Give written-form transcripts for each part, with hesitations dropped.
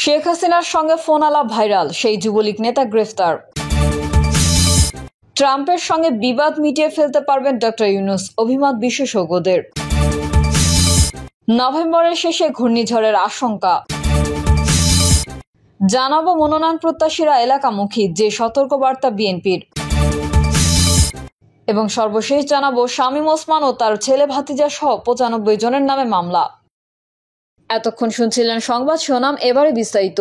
শেখ হাসিনার সঙ্গে ফোন আলাপ ভাইরাল, সেই যুবলীগ নেতা গ্রেফতার। ট্রাম্পের সঙ্গে বিবাদ মিটিয়ে ফেলতে পারবেন ডক্টর ইউনূস, অভিমত বিশেষজ্ঞদের। নভেম্বরের শেষে ঘূর্ণিঝড়ের আশঙ্কা। জানাবো মনোনয়ন প্রত্যাশীরা এলাকামুখী, যে সতর্কবার্তা বিএনপির। এবং সর্বশেষ জানাবো শামীম ওসমান ও তার ছেলে ভাতিজা সহ 95 জনের নামে মামলা। এতক্ষণ শুনছিলেন সংবাদ শিরোনাম, এবারে বিস্তারিত।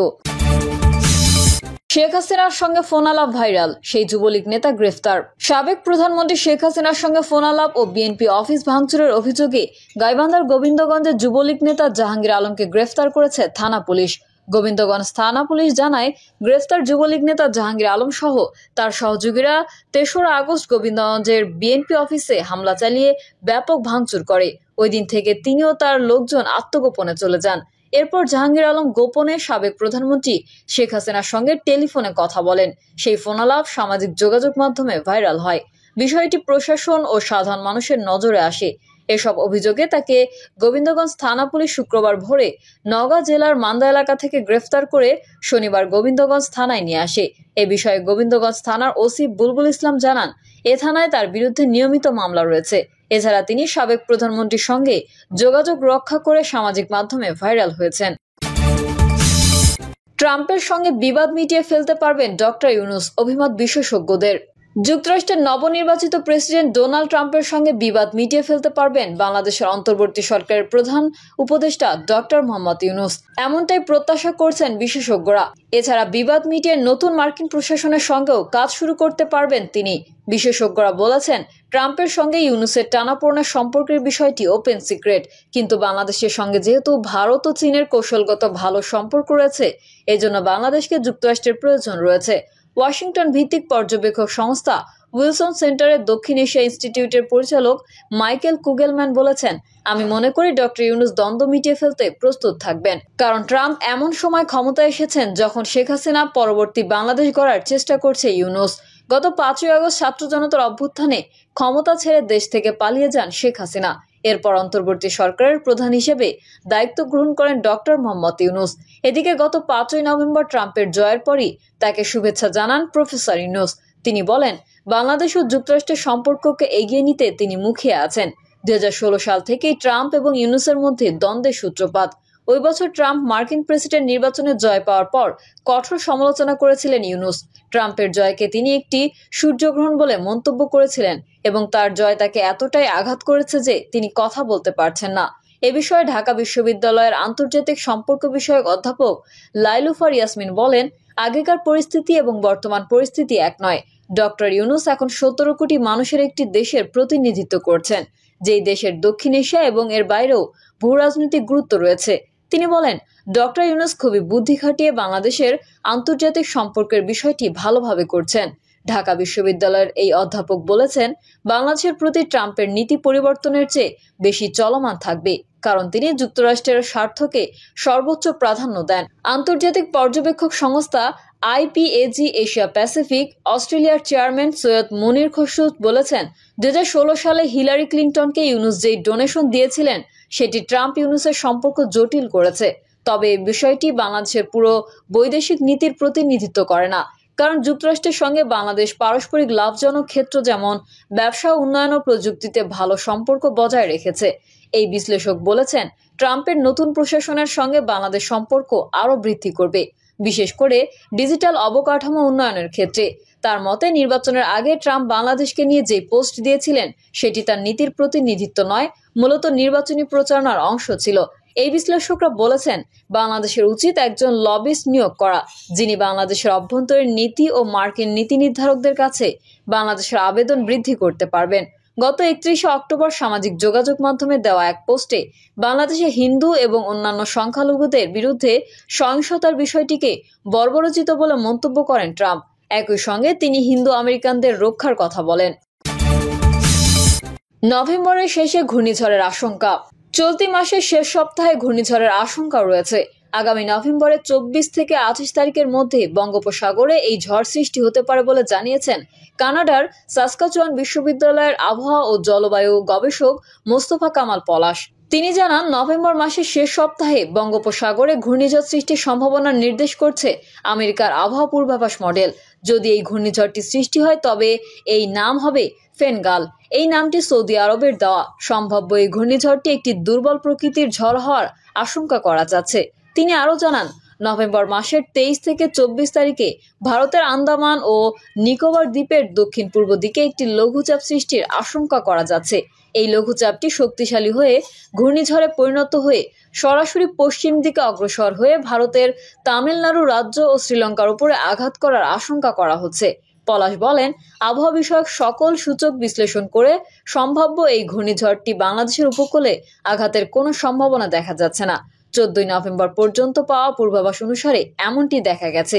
শেখ হাসিনার সঙ্গে ফোন আলাপ ভাইরাল, সেই যুবলীগ নেতা গ্রেফতার। সাবেক প্রধানমন্ত্রী শেখ হাসিনার সঙ্গে ফোন আলাপ ও বিএনপি অফিস ভাঙচুরের অভিযোগে গাইবান্ধার গোবিন্দগঞ্জের যুবলীগ নেতা জাহাঙ্গীর আলমকে গ্রেফতার করেছে থানা পুলিশ। গোবিন্দগঞ্জ থানা পুলিশ জানায়, গ্রেফতার যুবলীগ নেতা জাহাঙ্গীর আলম সহ তার সহযোগীরা 3রা আগস্ট গোবিন্দগঞ্জের বিএনপি অফিসে হামলা চালিয়ে ব্যাপক ভাঙচুর করে। ওই দিন থেকে তিনি ও তার লোকজন আত্মগোপনে চলে যান। এরপর জাহাঙ্গীর আলম গোপনে সাবেক প্রধানমন্ত্রী শেখ হাসিনার সঙ্গে টেলিফোনে কথা বলেন। সেই ফোনালাপ সামাজিক যোগাযোগ মাধ্যমে ভাইরাল হয়। বিষয়টি প্রশাসন ও সাধারণ মানুষের নজরে আসে। এসব অভিযোগে তাকে গোবিন্দগঞ্জ থানা পুলিশ শুক্রবার ভোরে নওগাঁ জেলার মান্দা এলাকা থেকে গ্রেফতার করে শনিবার গোবিন্দগঞ্জ থানায় নিয়ে আসে। এ বিষয়ে গোবিন্দগঞ্জ থানার ওসি বুলবুল ইসলাম জানান, এ থানায় তার বিরুদ্ধে নিয়মিত মামলা রয়েছে। এছাড়া তিনি সাবেক প্রধানমন্ত্রীর সঙ্গে যোগাযোগ রক্ষা করে সামাজিক মাধ্যমে ভাইরাল হয়েছেন। ট্রাম্পের সঙ্গে বিবাদ মিটিয়ে ফেলতে পারবেন ডক্টর ইউনূস, অভিমত বিশেষজ্ঞদের। যুক্তরাষ্ট্রের নবনির্বাচিত প্রেসিডেন্ট ডোনাল্ড ট্রাম্পের সঙ্গে বিবাদ মিটিয়ে ফেলতে পারবেন বাংলাদেশের অন্তর্বর্তী সরকারের প্রধান উপদেষ্টা ডক্টর মোহাম্মদ ইউনূস, এমনটাই প্রত্যাশা করছেন বিশেষজ্ঞরা। এছাড়া বিবাদ মিটিয়ে নতুন মার্কিন প্রশাসনের সঙ্গেও কাজ শুরু করতে পারবেন তিনি। বিশেষজ্ঞরা বলেছেন, ট্রাম্পের সঙ্গে ইউনূসের টানাপোড়েনের সম্পর্কের বিষয়টি ওপেন সিক্রেট, কিন্তু বাংলাদেশের সঙ্গে যেহেতু ভারত ও চীনের কৌশলগত ভালো সম্পর্ক রয়েছে, এজন্য বাংলাদেশকে যুক্তরাষ্ট্রের প্রয়োজন রয়েছে। ওয়াশিংটন ভিত্তিক পর্যবেক্ষক সংস্থা উইলসন সেন্টারের দক্ষিণ এশিয়া ইনস্টিটিউটের পরিচালক মাইকেল কুগেলম্যান বলেছেন, আমি মনে করি ডক্টর ইউনূস দ্বন্দ্ব মিটিয়ে ফেলতে প্রস্তুত থাকবেন, কারণ ট্রাম্প এমন সময় ক্ষমতায় এসেছেন যখন শেখ হাসিনা পরবর্তী বাংলাদেশ গড়ার চেষ্টা করছে ইউনূস। গত 5ই আগস্ট ছাত্র জনতার অভ্যুত্থানে ক্ষমতা ছেড়ে দেশ থেকে পালিয়ে যান শেখ হাসিনা। এরপর অন্তর্বর্তী সরকারের প্রধান হিসেবে দায়িত্ব গ্রহণ করেন ডক্টর মোহাম্মদ ইউনূস। এদিকে গত 5ই নভেম্বর ট্রাম্পের জয়ের পরই তাকে শুভেচ্ছা জানান প্রফেসর ইউনূস। তিনি বলেন, বাংলাদেশ ও যুক্তরাষ্ট্রের সম্পর্ককে এগিয়ে নিতে তিনি মুখিয়ে আছেন। 2016 সাল থেকেই ট্রাম্প এবং ইউনূসের মধ্যে দ্বন্দ্বের সূত্রপাত। ওই বছর ট্রাম্প মার্কিন প্রেসিডেন্ট নির্বাচনে জয় পাওয়ার পর কঠোর সমালোচনা করেছিলেন ইউনূস। ট্রাম্পের জয়কে তিনি একটি সূর্যগ্রহণ বলে মন্তব্য করেছিলেন এবং তার জয় তাকে এতটাই আঘাত করেছে যে তিনি কথা বলতে পারছেন না। এ বিষয়ে ঢাকা বিশ্ববিদ্যালয়ের আন্তর্জাতিক সম্পর্ক বিষয়ক অধ্যাপক লাইলুফার ইয়াসমিন বলেন, আগেকার পরিস্থিতি এবং বর্তমান পরিস্থিতি এক নয়। ডক্টর ইউনূস এখন 17 কোটি মানুষের একটি দেশের প্রতিনিধিত্ব করছেন, যেই দেশের দক্ষিণ এশিয়া এবং এর বাইরেও ভূরাজনৈতিক গুরুত্ব রয়েছে। তিনি বলেন, ডক্টর ইউনূস খুবই বুদ্ধি খাটিয়ে বাংলাদেশের আন্তর্জাতিক সম্পর্কের বিষয়টি ভালোভাবে করছেন। ঢাকা বিশ্ববিদ্যালয়ের এই অধ্যাপক বলেছেন, বাংলাদেশের প্রতি ট্রাম্পের নীতি পরিবর্তনের চেয়ে বেশি চলমান থাকবে, কারণ তিনি যুক্তরাষ্ট্রের স্বার্থকে সর্বোচ্চ প্রাধান্য দেন। আন্তর্জাতিক পর্যবেক্ষক সংস্থা IPAG এশিয়া প্যাসিফিক অস্ট্রেলিয়ার চেয়ারম্যান সৈয়দ মুনির খসরু বলেছেন, 2016 সালে হিলারি ক্লিনটনকে ইউনূস যেই ডোনেশন দিয়েছিলেন সেটি ট্রাম্প ইউনূসের সম্পর্ক জটিল করেছে। তবে এই বিষয়টি বাংলাদেশের পুরো বৈদেশিক নীতির প্রতিনিধিত্ব করে না, কারণ যুক্তরাষ্ট্রের সঙ্গে বাংলাদেশ পারস্পরিক লাভজনক ক্ষেত্র যেমন ব্যবসা, উন্নয়ন ও প্রযুক্তিতে ভালো সম্পর্ক বজায় রেখেছে। এই বিশ্লেষক বলেছেন, ট্রাম্পের নতুন প্রশাসনের সঙ্গে বাংলাদেশ সম্পর্ক আরও বৃদ্ধি করবে, বিশেষ করে ডিজিটাল অবকাঠামো উন্নয়নের ক্ষেত্রে। তার মতে, নির্বাচনের আগে ট্রাম্প বাংলাদেশকে নিয়ে যে পোস্ট দিয়েছিলেন সেটি তার নীতির প্রতিনিধিত্ব নয়, মূলত নির্বাচনী প্রচারণার অংশ ছিল। এই বিশ্লেষকরা বলেছেন, বাংলাদেশের উচিত একজন লবিস্ট নিয়োগ করা, যিনি বাংলাদেশের অভ্যন্তরীণ নীতি ও মার্কিন নীতি নির্ধারকদের কাছে বাংলাদেশের আবেদন বৃদ্ধি করতে পারবেন। গত 31শে অক্টোবর সামাজিক যোগাযোগ মাধ্যমে দেওয়া এক পোস্টে বাংলাদেশে হিন্দু এবং অন্যান্য সংখ্যালঘুদের বিরুদ্ধে সহিংসতার বিষয়টিকে বর্বরোচিত বলে মন্তব্য করেন ট্রাম্প। একই সঙ্গে তিনি হিন্দু আমেরিকানদের রক্ষার কথা বলেন। নভেম্বরের শেষে ঘূর্ণিঝড়ের আশঙ্কা। চলতি মাসের শেষ সপ্তাহে ঘূর্ণিঝড়ের আশঙ্কা রয়েছে। আগামী নভেম্বরের 24 থেকে 28 তারিখের মধ্যে বঙ্গোপসাগরে এই ঝড় সৃষ্টি হতে পারে বলে জানিয়েছেন কানাডার সাসকাচুয়ান বিশ্ববিদ্যালয়ের আবহাওয়া ও জলবায়ু গবেষক মোস্তফা কামাল পলাশ। তিনি জানান, নভেম্বর মাসের শেষ সপ্তাহে বঙ্গোপসাগরে ঘূর্ণিঝড় সৃষ্টির সম্ভাবনা নির্দেশ করছে আমেরিকার আবহাওয়া পূর্বাভাস মডেল। যদি এই ঘূর্ণিঝড়টি সৃষ্টি হয় তবে এই নাম হবে ফেনগাল। এই নামটি সৌদি আরবের দেওয়া। সম্ভাব্য এই ঘূর্ণিঝড়টি একটি দুর্বল প্রকৃতির ঝড় হওয়ার আশঙ্কা করা যাচ্ছে। তিনি আরও জানান, নভেম্বর মাসের 23 থেকে 24 তারিখে ভারতের আন্দামান ও নিকোবর দ্বীপের দক্ষিণ পূর্ব দিকে একটি লঘুচাপ সৃষ্টির আশঙ্কা করা যাচ্ছে। এই লঘুচাপটি শক্তিশালী হয়ে ঘূর্ণিঝড়ে পরিণত হয়ে সরাসরি পশ্চিম দিকে অগ্রসর হয়ে ভারতের তামিলনাড়ু রাজ্য ও শ্রীলঙ্কার উপরে আঘাত করার আশঙ্কা করা হচ্ছে। পলাশ বলেন, আবহাওয়া বিষয়ক সকল সূচক বিশ্লেষণ করে সম্ভাব্য এই ঘূর্ণিঝড়টি বাংলাদেশের উপকূলে আঘাতের কোনো সম্ভাবনা দেখা যাচ্ছে না। 14 নভেম্বর পর্যন্ত পাওয়া পূর্বাভাস অনুসারে এমনটি দেখা গেছে।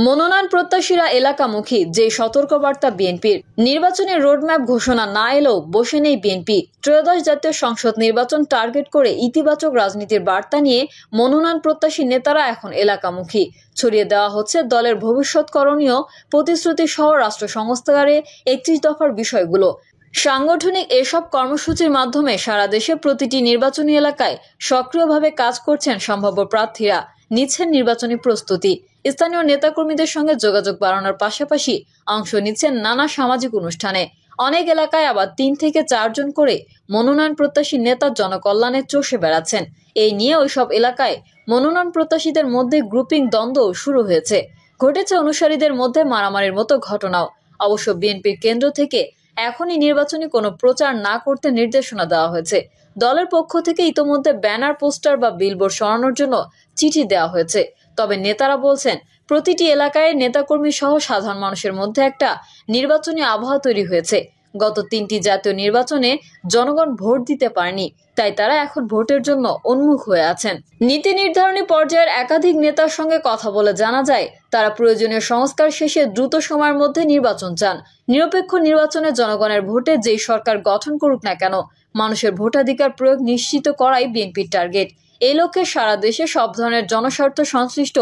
মনোনয়ন প্রত্যাশীরা এলাকামুখী, যে সতর্কবার্তা বিএনপির। নির্বাচনের রোডম্যাপ ঘোষণা না এলেও বসে নেই বিএনপি। ত্রয়োদশ জাতীয় সংসদ নির্বাচন টার্গেট করে ইতিবাচক রাজনীতির বার্তা নিয়ে মনোনয়ন প্রত্যাশী নেতারা এখন এলাকামুখী। ছড়িয়ে দেওয়া হচ্ছে দলের ভবিষ্যৎ করণীয়, প্রতিশ্রুতি সহ রাষ্ট্র সংস্কারে 31 দফার বিষয়গুলো। সাংগঠনিক এসব কর্মসূচির মাধ্যমে সারা দেশে প্রতিটি নির্বাচনী এলাকায় সক্রিয়ভাবে কাজ করছেন সম্ভাব্য প্রার্থীরা, নিচ্ছেন নির্বাচনী প্রস্তুতি। স্থানীয় নেতাকর্মীদের সঙ্গে যোগাযোগ বাড়ানোর পাশাপাশি অংশ নিচ্ছেন নানা সামাজিক অনুষ্ঠানে। অনেক এলাকায় আবার 3 থেকে 4 জন করে মনোনয়ন প্রত্যাশী নেতা জনকল্যাণে চষে বেড়াচ্ছেন। এই নিয়ে ওইসব এলাকায় মনোনয়ন প্রত্যাশীদের মধ্যে গ্রুপিং দ্বন্দ্ব শুরু হয়েছে। ঘটেছে অনুসারীদের মধ্যে মারামারির মতো ঘটনাও। অবশ্য বিএনপির কেন্দ্র থেকে এখনই নির্বাচনী কোনো প্রচার না করতে নির্দেশনা দেওয়া হয়েছে। দলের পক্ষ থেকে ইতোমধ্যে ব্যানার, পোস্টার বা বিলবোর্ড সরানোর জন্য চিঠি দেওয়া হয়েছে। তবে নেতারা বলছেন, প্রতিটি এলাকায় নেতাকর্মী সহ সাধারণ মানুষের মধ্যে একটা নির্বাচনী আবহাওয়া তৈরি হয়েছে। গত 3টি জাতীয় নির্বাচনে জনগণ ভোট দিতে পারেনি, তাই তারা এখন ভোটের জন্য উন্মুখ হয়ে আছেন। নীতি নির্ধারণী পর্যায়ের একাধিক নেতার সঙ্গে কথা বলে জানা যায়, তারা প্রয়োজনীয় সংস্কার শেষে দ্রুত সময়ের মধ্যে নির্বাচন চান। নিরপেক্ষ নির্বাচনে জনগণের ভোটে যেই সরকার গঠন করুক না কেন, মানুষের ভোটাধিকার প্রয়োগ নিশ্চিত করাই বিএনপির টার্গেট। এই লক্ষ্যে সারা দেশে সব ধরনের জনস্বার্থ সংশ্লিষ্ট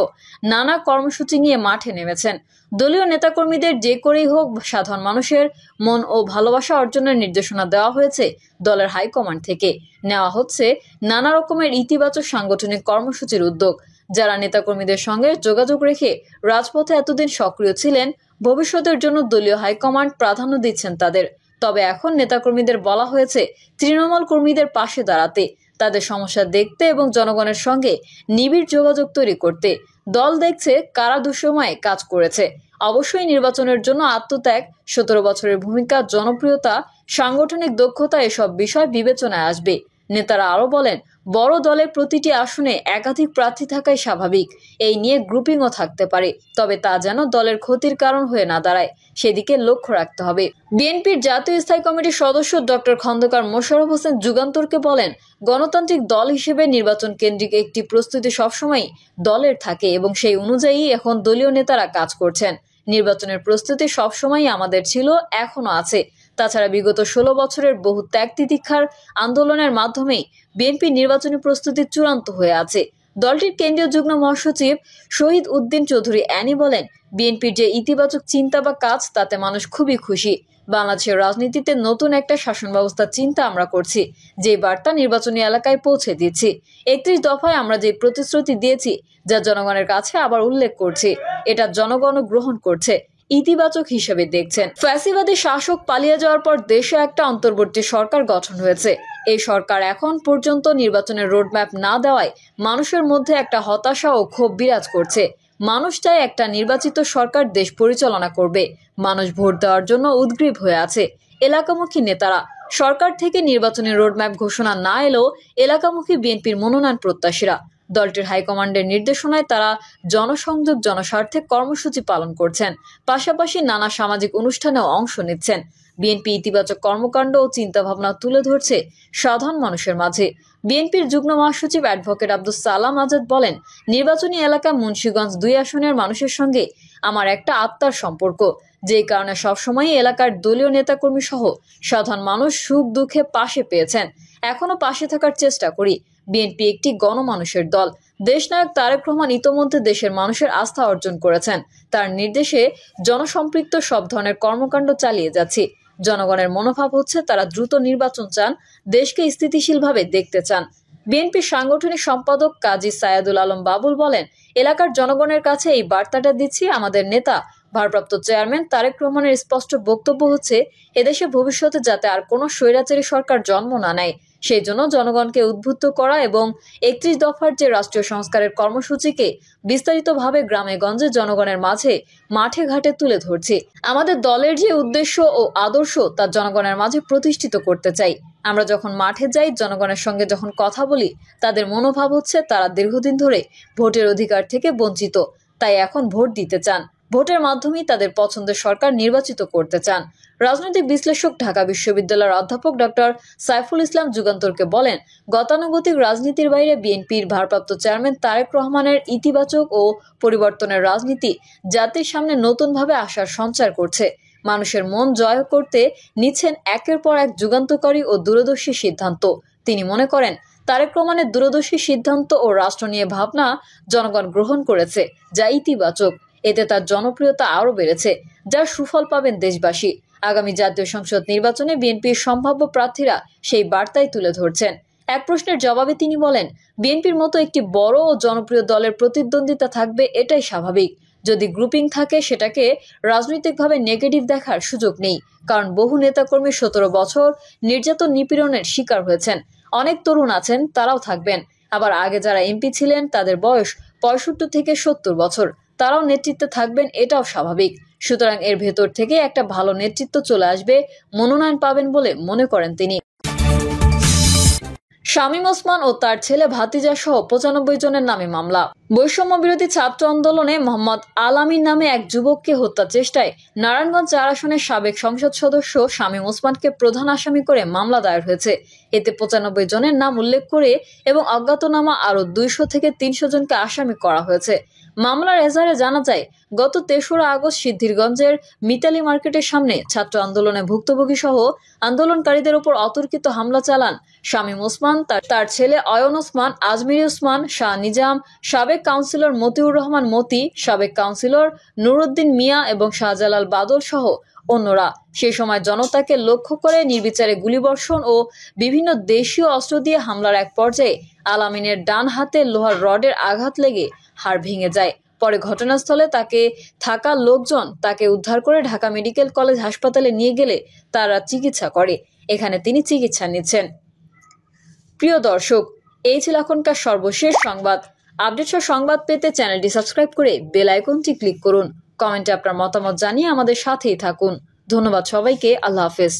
নানা কর্মসূচি নিয়ে মাঠে নেমেছেন। দলীয় নেতাকর্মীদের যে করেই হোক সাধারণ মানুষের মন ও ভালোবাসা অর্জনের নির্দেশনা দেওয়া হয়েছে দলের হাইকমান্ড থেকে। নেওয়া হচ্ছে নানা রকমের ইতিবাচক সাংগঠনিক কর্মসূচির উদ্যোগ। যারা নেতাকর্মীদের সঙ্গে যোগাযোগ রেখে রাজপথে এতদিন সক্রিয় ছিলেন, ভবিষ্যতের জন্য দলীয় হাইকমান্ড প্রাধান্য দিচ্ছেন তাদের। তবে এখন নেতাকর্মীদের বলা হয়েছে তৃণমূল কর্মীদের পাশে দাঁড়াতে, তাদের সমস্যা দেখতে এবং জনগণের সঙ্গে নিবিড় যোগাযোগ তৈরি করতে। দল দেখছে কারা দুঃসময়ে কাজ করেছে। অবশ্যই নির্বাচনের জন্য আত্মত্যাগ, 17 বছরের ভূমিকা, জনপ্রিয়তা, সাংগঠনিক দক্ষতা এসব বিষয় বিবেচনায় আসবে। নেতারা আরও বলেন, বড় দলে প্রতিটি আসনে একাধিক প্রার্থী থাকাই স্বাভাবিক। এই নিয়ে গ্রুপিংও থাকতে পারে, তবে তা যেন দলের ক্ষতির কারণ হয়ে না দাঁড়ায়, সেদিকে লক্ষ্য রাখতে হবে। বিএনপির জাতীয় স্থায়ী কমিটির সদস্য ডক্টর খন্দকার মোশাররফ হোসেন যুগান্তরকে বলেন, গণতান্ত্রিক দল হিসেবে নির্বাচন কেন্দ্রিক একটি প্রস্তুতি সবসময় দলের থাকে এবং সেই অনুযায়ী এখন দলীয় নেতারা কাজ করছেন। নির্বাচনের প্রস্তুতি সবসময়ই আমাদের ছিল, এখনো আছে। তাছাড়া বিগত 16 বছরের বহু ত্যাগ তিতিক্ষার আন্দোলনের মাধ্যমেই বিএনপি নির্বাচনী প্রস্তুতি চূড়ান্ত হয়ে আছে। দলটির কেন্দ্রীয় যুগ্ম মহাসচিব শহীদ উদ্দিন চৌধুরী অ্যানি বলেন, বিএনপির যে ইতিবাচক চিন্তা বা কাজ, তাতে মানুষ খুবই খুশি। বাংলাদেশের রাজনীতিতে নতুন একটা শাসন ব্যবস্থার চিন্তা আমরা করছি, যে বার্তা নির্বাচনী এলাকায় পৌঁছে দিচ্ছি। 31 দফায় আমরা যে প্রতিশ্রুতি দিয়েছি, যা জনগণের কাছে আবার উল্লেখ করছি, এটা জনগণও গ্রহণ করছে, ইতিবাচক হিসেবে দেখছেন। ফ্যাসিবাদী শাসক পালিয়ে যাওয়ার পর দেশে একটা অন্তর্বর্তী সরকার গঠন হয়েছে। এই সরকার এখন পর্যন্ত নির্বাচনের রোডম্যাপ না দেওয়ায় মানুষের মধ্যে একটা হতাশা ও ক্ষোভ বিরাজ করছে। মানুষ চায় একটা নির্বাচিত সরকার দেশ পরিচালনা করবে। মানুষ ভোট দেওয়ার জন্য উদ্গ্রীব হয়ে আছে। এলাকামুখী নেতারা, সরকার থেকে নির্বাচনের রোডম্যাপ ঘোষণা না এলেও এলাকামুখী বিএনপির মনোনয়ন প্রত্যাশীরা, দলটির হাইকমান্ডের নির্দেশনায় তারা জনসংযোগ, জনস্বার্থে কর্মসূচি পালন করছেন। পাশাপাশি নানা সামাজিক অনুষ্ঠানেও অংশ নিচ্ছেন। বিএনপি ইতিবাচক কর্মকাণ্ড ও চিন্তাভাবনা তুলে ধরছে সাধারণ মানুষের মাঝে। বিএনপির যুগ্ম মহাসচিব অ্যাডভোকেট আব্দুস সালাম আজাদ বলেন, নির্বাচনী এলাকা মুন্সিগঞ্জ 2 আসনের মানুষের সঙ্গে আমার একটা আত্মার সম্পর্ক, যেই কারণে সবসময়ই এলাকার দলীয় নেতাকর্মী সহ সাধারণ মানুষ সুখ দুঃখে পাশে পেয়েছেন, এখনো পাশে থাকার চেষ্টা করি। বিএনপি একটি গণমানুষের দল। দেশনায়ক তারেক রহমান ইতোমধ্যে দেশের মানুষের আস্থা অর্জন করেছেন। তার নির্দেশে জনসম্পৃক্ত সব ধরনের কর্মকাণ্ড চালিয়ে যাচ্ছি। জনগণের মনোভাব হচ্ছে তারা দ্রুত নির্বাচন চান, দেশকে স্থিতিশীলভাবে দেখতে চান। বিএনপির সাংগঠনিক সম্পাদক কাজী সায়েদুল আলম বাবুল বলেন, এলাকার জনগণের কাছে এই বার্তাটা দিচ্ছি। আমাদের নেতা ভারপ্রাপ্ত চেয়ারম্যান তারেক রহমানের স্পষ্ট বক্তব্য হচ্ছে, এদেশে ভবিষ্যতে যাতে আর কোনো স্বৈরাচারী সরকার জন্ম না নেয়, সেই জন্য জনগণকে উদ্বুদ্ধ করা এবং 31 দফার যে রাষ্ট্রীয় সংস্কারের কর্মসূচিকে বিস্তারিতভাবে গ্রামে গঞ্জে জনগণের মাঝে মাঠে ঘাটে তুলে ধরছি। আমাদের দলের যে উদ্দেশ্য ও আদর্শ তা জনগণের মাঝে প্রতিষ্ঠিত করতে চাই। আমরা যখন মাঠে যাই, জনগণের সঙ্গে যখন কথা বলি, তাদের মনোভাব হচ্ছে তারা দীর্ঘদিন ধরে ভোটের অধিকার থেকে বঞ্চিত, তাই এখন ভোট দিতে চান। ভোটের মাধ্যমেই তাদের পছন্দের সরকার নির্বাচিত করতে চান। রাজনৈতিক বিশ্লেষক ঢাকা বিশ্ববিদ্যালয়ের অধ্যাপক ডক্টর সাইফুল ইসলাম যুগান্তরকে বলেন, গতানুগতিক রাজনীতির বাইরে বিএনপির ভারপ্রাপ্ত চেয়ারম্যান তারেক রহমানের ইতিবাচক ও পরিবর্তনের রাজনীতি জাতির সামনে নতুনভাবে আশার সঞ্চার করছে। মানুষের মন জয় করতে নিচ্ছেন একের পর এক যুগান্তকারী ও দূরদর্শী সিদ্ধান্ত। তিনি মনে করেন, তারেক রহমানের দূরদর্শী সিদ্ধান্ত ও রাষ্ট্র নিয়ে ভাবনা জনগণ গ্রহণ করেছে, যা ইতিবাচক। এতে তার জনপ্রিয়তা আরও বেড়েছে, যার সুফল পাবেন দেশবাসী। আগামী জাতীয় সংসদ নির্বাচনে বিএনপির সম্ভাব্য প্রার্থীরা সেই বার্তাই তুলে ধরছেন। এক প্রশ্নের জবাবে তিনি বলেন, বিএনপির মতো একটি বড় ও জনপ্রিয় দলের প্রতিদ্বন্দ্বিতা থাকবে, এটাই স্বাভাবিক। যদি গ্রুপিং থাকে, সেটাকে রাজনৈতিকভাবে নেগেটিভ দেখার সুযোগ নেই, কারণ বহু নেতাকর্মী 17 বছর নির্যাতন নিপীড়নের শিকার হয়েছেন। অনেক তরুণ আছেন, তারাও থাকবেন। আবার আগে যারা এমপি ছিলেন তাদের বয়স 65 থেকে 70 বছর, তারাও নেতৃত্বে থাকবেন, এটাও স্বাভাবিক। সুতরাং এর ভেতর থেকে একটা ভালো নেতৃত্ব চলে আসবে, মনোনয়ন পাবেন বলে মনে করেন তিনি। শামীম ওসমান ও তার ছেলে ভাতিজা সহ 95 জনের নামে মামলা। বৈষম্য বিরোধী ছাত্র আন্দোলনে মোহাম্মদ আলামিন নামে এক যুবককে হত্যা চেষ্টায় নারায়ণগঞ্জ 4 আসনের সাবেক সংসদ সদস্য শামীম ওসমানকে প্রধান আসামি করে মামলা দায়ের হয়েছে। এতে 95 জনের নাম উল্লেখ করে এবং অজ্ঞাতনামা আরও 200 থেকে 300 জনকে আসামি করা হয়েছে। মামলার এজাহারে জানা যায়, গত 3রা আগস্ট সিদ্ধিরগঞ্জের মিতালি মার্কেটের সামনে ছাত্র আন্দোলনে ভুক্তভোগী সহ আন্দোলনকারীদের উপর অতর্কিত হামলা চালান শামীম ওসমান, তার ছেলে অয়ন ওসমান, আজমির ওসমান, শাহ নিজাম, সাবেক কাউন্সিলর মতিউর রহমান মতি, সাবেক কাউন্সিলর নুরুদ্দিন মিয়া এবং শাহজালাল বাদল সহ অন্যরা। সেই সময় জনতাকে লক্ষ্য করে নির্বিচারে গুলিবর্ষণ ও বিভিন্ন দেশীয় অস্ত্র দিয়ে হামলার এক পর্যায়ে আলামিনের ডান হাতে লোহার রডের আঘাত লেগে হাড় ভেঙে যায়। পরে ঘটনাস্থলে থাকা লোকজন তাকে উদ্ধার করে ঢাকা মেডিকেল কলেজ হাসপাতালে নিয়ে গেলে তারা চিকিৎসা করে। এখানে তিনি চিকিৎসা নিচ্ছেন। প্রিয় দর্শক, এই ছিল এখনকার সর্বশেষ সংবাদ। আপডেট সংবাদ পেতে চ্যানেলটি সাবস্ক্রাইব করে বেল আইকনটি ক্লিক করুন। কমেন্টে আপনার মতামত জানিয়ে আমাদের সাথেই থাকুন। ধন্যবাদ সবাইকে। আল্লাহ হাফেজ।